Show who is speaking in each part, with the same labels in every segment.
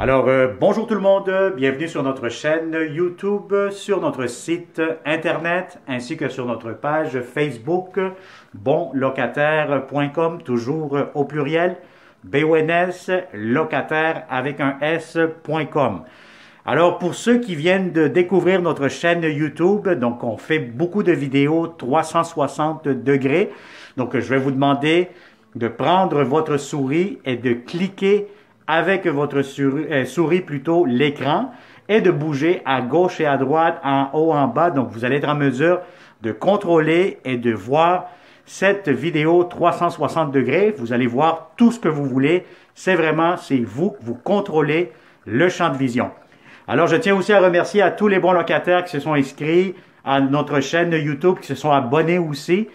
Speaker 1: Alors, bonjour tout le monde, bienvenue sur notre chaîne YouTube, sur notre site internet, ainsi que sur notre page Facebook, bonlocataire.com, toujours au pluriel, BONS, locataire avec un S.com. Alors, pour ceux qui viennent de découvrir notre chaîne YouTube, donc on fait beaucoup de vidéos 360 degrés, donc je vais vous demander de prendre votre souris et de cliquer avec votre souris plutôt l'écran et de bouger à gauche et à droite, en haut, en bas. Donc, vous allez être en mesure de contrôler et de voir cette vidéo 360 degrés. Vous allez voir tout ce que vous voulez. C'est vous contrôlez le champ de vision. Alors, je tiens aussi à remercier à tous les bons locataires qui se sont inscrits à notre chaîne YouTube, qui se sont abonnés aussi,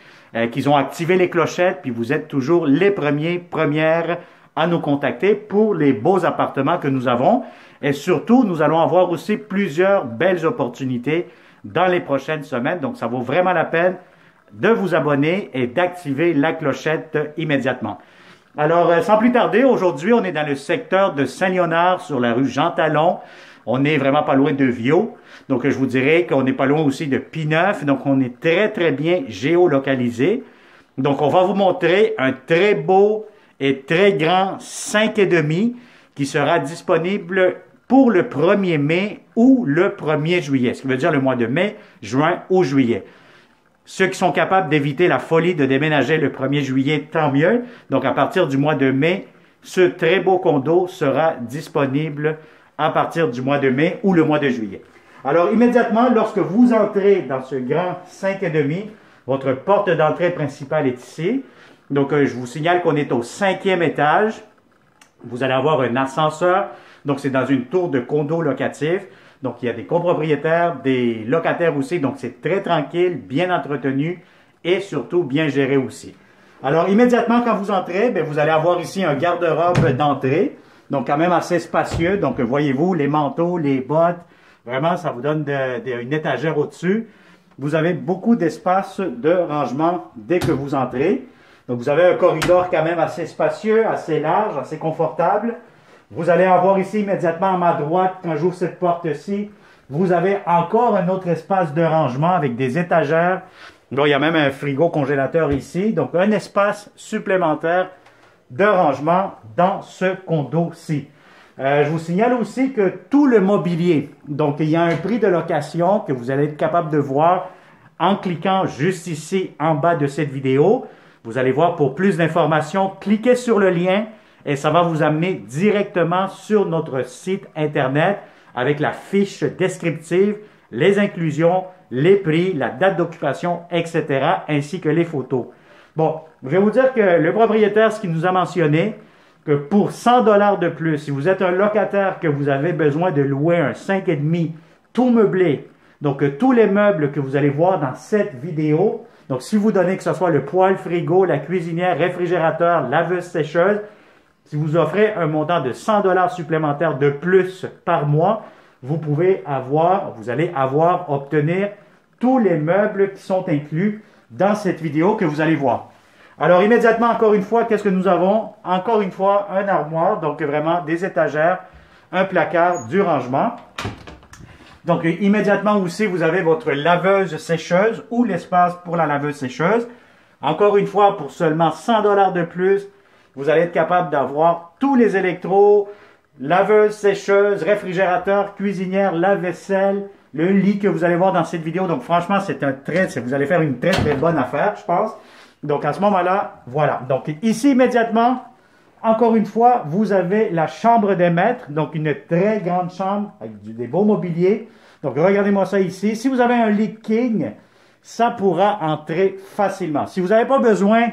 Speaker 1: qui ont activé les clochettes, puis vous êtes toujours les premières à nous contacter pour les beaux appartements que nous avons. Et surtout, nous allons avoir aussi plusieurs belles opportunités dans les prochaines semaines. Donc, ça vaut vraiment la peine de vous abonner et d'activer la clochette immédiatement. Alors, sans plus tarder, aujourd'hui, on est dans le secteur de Saint-Léonard sur la rue Jean-Talon. On n'est vraiment pas loin de Viau. Donc, je vous dirais qu'on n'est pas loin aussi de P9. Donc, on est très bien géolocalisé. Donc, on va vous montrer un très beau et très grand 5,5 qui sera disponible pour le 1er mai ou le 1er juillet, ce qui veut dire le mois de mai, juin ou juillet. Ceux qui sont capables d'éviter la folie de déménager le 1er juillet, tant mieux. Donc, à partir du mois de mai, ce très beau condo sera disponible à partir du mois de mai ou le mois de juillet. Alors, immédiatement, lorsque vous entrez dans ce grand 5,5, votre porte d'entrée principale est ici. Donc, je vous signale qu'on est au 5e étage. Vous allez avoir un ascenseur. Donc, c'est dans une tour de condo locatif. Donc, il y a des copropriétaires, des locataires aussi. Donc, c'est très tranquille, bien entretenu et surtout bien géré aussi. Alors, immédiatement, quand vous entrez, bien, vous allez avoir ici un garde-robe d'entrée. Donc, quand même assez spacieux. Donc, voyez-vous, les manteaux, les bottes. Vraiment, ça vous donne une étagère au-dessus. Vous avez beaucoup d'espace de rangement dès que vous entrez. Donc, vous avez un corridor quand même assez spacieux, assez large, assez confortable. Vous allez avoir ici immédiatement à ma droite, quand j'ouvre cette porte-ci, vous avez encore un autre espace de rangement avec des étagères. Bon, il y a même un frigo congélateur ici. Donc, un espace supplémentaire de rangement dans ce condo-ci. Je vous signale aussi que tout le mobilier, donc il y a un prix de location que vous allez être capable de voir en cliquant juste ici en bas de cette vidéo. Vous allez voir pour plus d'informations, cliquez sur le lien et ça va vous amener directement sur notre site internet avec la fiche descriptive, les inclusions, les prix, la date d'occupation, etc. ainsi que les photos. Bon, je vais vous dire que le propriétaire, ce qu'il nous a mentionné, que pour 100 $ de plus, si vous êtes un locataire que vous avez besoin de louer un 5,5 tout meublé, donc tous les meubles que vous allez voir dans cette vidéo, donc, si vous donnez que ce soit le poêle frigo, la cuisinière, réfrigérateur, laveuse sécheuse, si vous offrez un montant de 100 $ supplémentaires de plus par mois, vous allez obtenir tous les meubles qui sont inclus dans cette vidéo que vous allez voir. Alors, immédiatement, encore une fois, qu'est-ce que nous avons? Encore une fois, un armoire, donc vraiment des étagères, un placard, du rangement. Donc, immédiatement aussi, vous avez votre laveuse sécheuse ou l'espace pour la laveuse sécheuse. Encore une fois, pour seulement 100 $ de plus, vous allez être capable d'avoir tous les électros, laveuse sécheuse, réfrigérateur, cuisinière, lave-vaisselle, le lit que vous allez voir dans cette vidéo. Donc, franchement, vous allez faire une très bonne affaire, je pense. Donc, à ce moment-là, voilà. Donc, ici, immédiatement, encore une fois, vous avez la chambre des maîtres, donc une très grande chambre avec des beaux mobiliers. Donc, regardez-moi ça ici. Si vous avez un lit king, ça pourra entrer facilement. Si vous n'avez pas besoin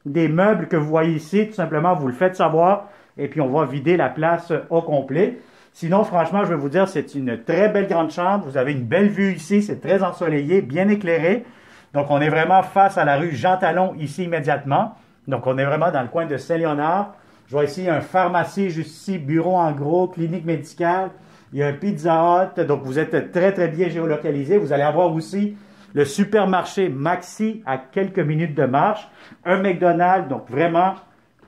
Speaker 1: des meubles que vous voyez ici, tout simplement, vous le faites savoir et puis on va vider la place au complet. Sinon, franchement, je vais vous dire, c'est une très belle grande chambre. Vous avez une belle vue ici, c'est très ensoleillé, bien éclairé. Donc, on est vraiment face à la rue Jean-Talon ici immédiatement. Donc, on est vraiment dans le coin de Saint-Léonard. Je vois ici un pharmacie juste ici, bureau en gros, clinique médicale. Il y a un Pizza Hut. Donc, vous êtes très bien géolocalisé. Vous allez avoir aussi le supermarché Maxi à quelques minutes de marche. Un McDonald's. Donc, vraiment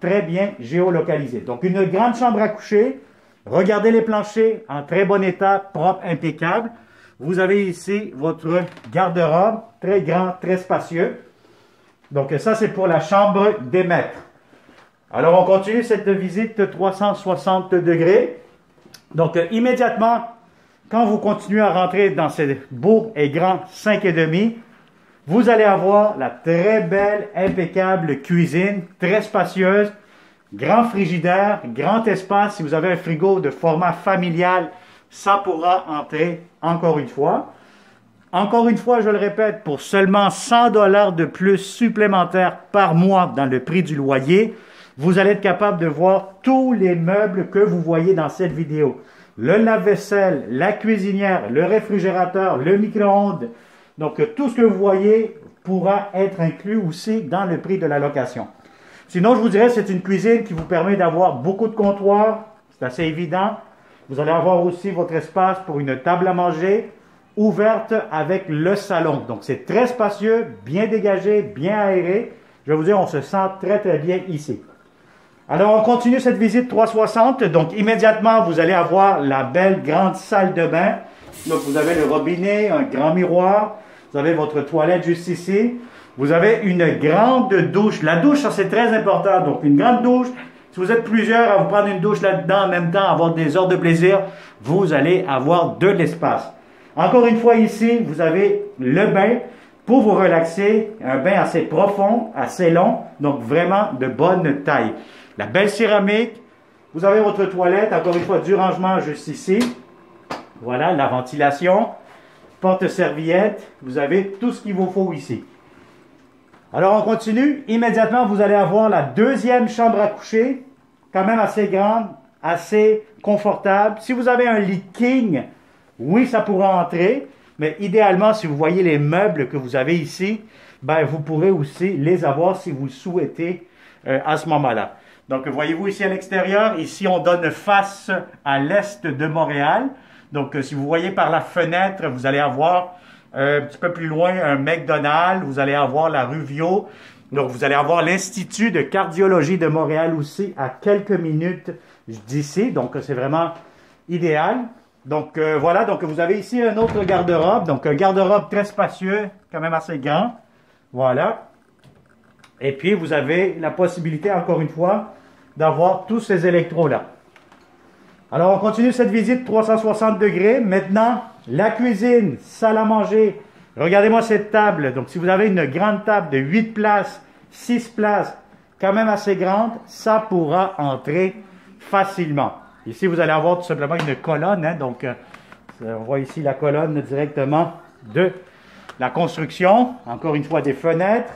Speaker 1: très bien géolocalisé. Donc, une grande chambre à coucher. Regardez les planchers en très bon état, propre, impeccable. Vous avez ici votre garde-robe, très grand, très spacieux. Donc ça, c'est pour la chambre des maîtres. Alors, on continue cette visite 360 degrés. Donc, immédiatement, quand vous continuez à rentrer dans ce beau et grand 5,5, vous allez avoir la très belle, impeccable cuisine, très spacieuse, grand frigidaire, grand espace. Si vous avez un frigo de format familial, ça pourra entrer encore une fois. Encore une fois, je le répète, pour seulement 100 $ de plus supplémentaires par mois dans le prix du loyer, vous allez être capable de voir tous les meubles que vous voyez dans cette vidéo. Le lave-vaisselle, la cuisinière, le réfrigérateur, le micro-ondes. Donc, tout ce que vous voyez pourra être inclus aussi dans le prix de la location. Sinon, je vous dirais, c'est une cuisine qui vous permet d'avoir beaucoup de comptoirs. C'est assez évident. Vous allez avoir aussi votre espace pour une table à manger ouverte avec le salon. Donc, c'est très spacieux, bien dégagé, bien aéré. Je vais vous dire, on se sent très, très bien ici. Alors, on continue cette visite 360. Donc, immédiatement, vous allez avoir la belle grande salle de bain. Donc, vous avez le robinet, un grand miroir. Vous avez votre toilette juste ici. Vous avez une grande douche. La douche, ça, c'est très important. Donc, une grande douche. Si vous êtes plusieurs à vous prendre une douche là-dedans en même temps, avoir des heures de plaisir, vous allez avoir de l'espace. Encore une fois, ici, vous avez le bain pour vous relaxer. Un bain assez profond, assez long. Donc, vraiment de bonne taille. La belle céramique, vous avez votre toilette, encore une fois du rangement juste ici. Voilà, la ventilation, porte-serviette, vous avez tout ce qu'il vous faut ici. Alors on continue, immédiatement vous allez avoir la deuxième chambre à coucher, quand même assez grande, assez confortable. Si vous avez un lit king, oui ça pourra entrer, mais idéalement si vous voyez les meubles que vous avez ici, ben, vous pourrez aussi les avoir si vous le souhaitez à ce moment-là. Donc, voyez-vous ici à l'extérieur, ici on donne face à l'est de Montréal. Donc, si vous voyez par la fenêtre, vous allez avoir un petit peu plus loin un McDonald's, vous allez avoir la rue Viau. Donc, vous allez avoir l'Institut de cardiologie de Montréal aussi à quelques minutes d'ici. Donc, c'est vraiment idéal. Donc, voilà, donc vous avez ici un autre garde-robe. Donc, un garde-robe très spacieux, quand même assez grand. Voilà. Et puis, vous avez la possibilité, encore une fois, d'avoir tous ces électros-là. Alors, on continue cette visite 360 degrés. Maintenant, la cuisine, salle à manger. Regardez-moi cette table. Donc, si vous avez une grande table de 8 places, 6 places, quand même assez grande, ça pourra entrer facilement. Ici, vous allez avoir tout simplement une colonne. Hein, donc, on voit ici la colonne directement de la construction. Encore une fois, des fenêtres.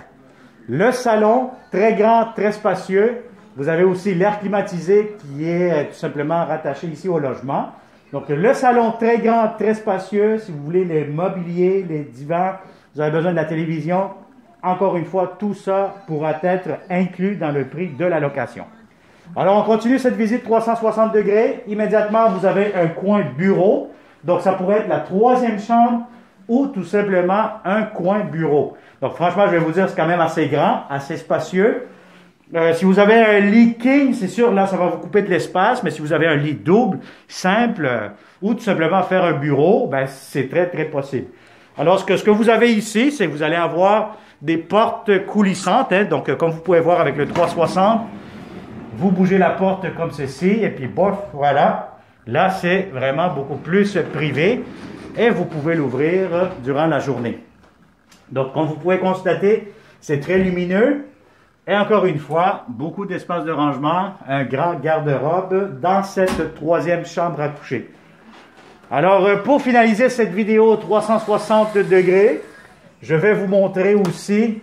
Speaker 1: Le salon, très grand, très spacieux. Vous avez aussi l'air climatisé qui est tout simplement rattaché ici au logement. Donc, le salon très grand, très spacieux. Si vous voulez les mobiliers, les divans, vous avez besoin de la télévision. Encore une fois, tout ça pourra être inclus dans le prix de la location. Alors, on continue cette visite 360 degrés. Immédiatement, vous avez un coin bureau. Donc, ça pourrait être la troisième chambre ou tout simplement un coin bureau. Donc, franchement, je vais vous dire, c'est quand même assez grand, assez spacieux. Si vous avez un lit king, c'est sûr, là, ça va vous couper de l'espace, mais si vous avez un lit double, simple, ou tout simplement faire un bureau, ben, c'est très, très possible. Alors, ce que vous avez ici, c'est que vous allez avoir des portes coulissantes, hein, donc, comme vous pouvez voir avec le 360, vous bougez la porte comme ceci, et puis, bof, voilà. Là, c'est vraiment beaucoup plus privé, et vous pouvez l'ouvrir durant la journée. Donc, comme vous pouvez constater, c'est très lumineux. Et encore une fois, beaucoup d'espace de rangement, un grand garde-robe dans cette troisième chambre à coucher. Alors, pour finaliser cette vidéo 360 degrés, je vais vous montrer aussi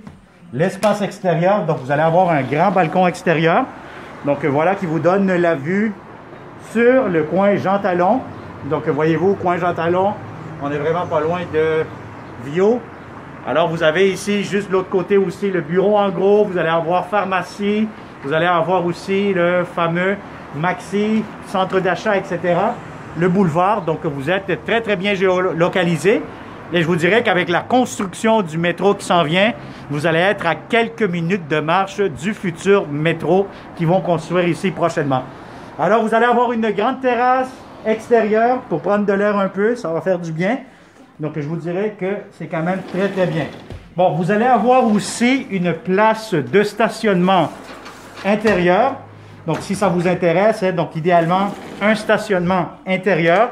Speaker 1: l'espace extérieur. Donc, vous allez avoir un grand balcon extérieur. Donc, voilà qui vous donne la vue sur le coin Jean Talon. Donc, voyez-vous, coin Jean Talon, on est vraiment pas loin de Viau. Alors, vous avez ici, juste de l'autre côté aussi, le bureau en gros. Vous allez avoir pharmacie. Vous allez avoir aussi le fameux Maxi, centre d'achat, etc. Le boulevard. Donc, vous êtes très, très bien géolocalisé. Et je vous dirais qu'avec la construction du métro qui s'en vient, vous allez être à quelques minutes de marche du futur métro qu'ils vont construire ici prochainement. Alors, vous allez avoir une grande terrasse extérieure pour prendre de l'air un peu. Ça va faire du bien. Donc, je vous dirais que c'est quand même très, très bien. Bon, vous allez avoir aussi une place de stationnement intérieur. Donc, si ça vous intéresse, donc idéalement, un stationnement intérieur.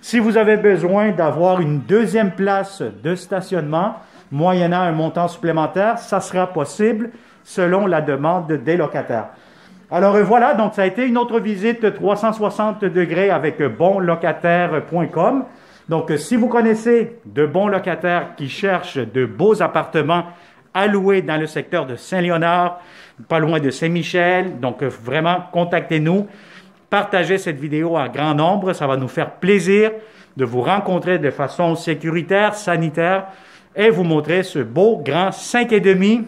Speaker 1: Si vous avez besoin d'avoir une deuxième place de stationnement, moyennant un montant supplémentaire, ça sera possible selon la demande des locataires. Alors voilà, donc ça a été une autre visite 360 degrés avec bonlocataire.com. Donc si vous connaissez de bons locataires qui cherchent de beaux appartements à louer dans le secteur de Saint-Léonard, pas loin de Saint-Michel, donc vraiment contactez-nous, partagez cette vidéo en grand nombre, ça va nous faire plaisir de vous rencontrer de façon sécuritaire, sanitaire et vous montrer ce beau grand 5,5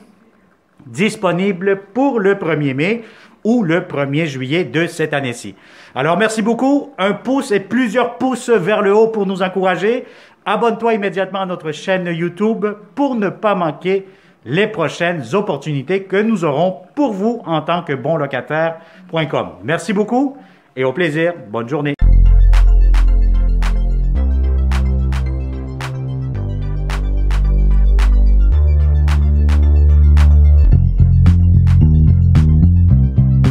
Speaker 1: disponible pour le 1er mai ou le 1er juillet de cette année-ci. Alors, merci beaucoup. Un pouce et plusieurs pouces vers le haut pour nous encourager. Abonne-toi immédiatement à notre chaîne YouTube pour ne pas manquer les prochaines opportunités que nous aurons pour vous en tant que bonlocataire.com. Merci beaucoup et au plaisir. Bonne journée.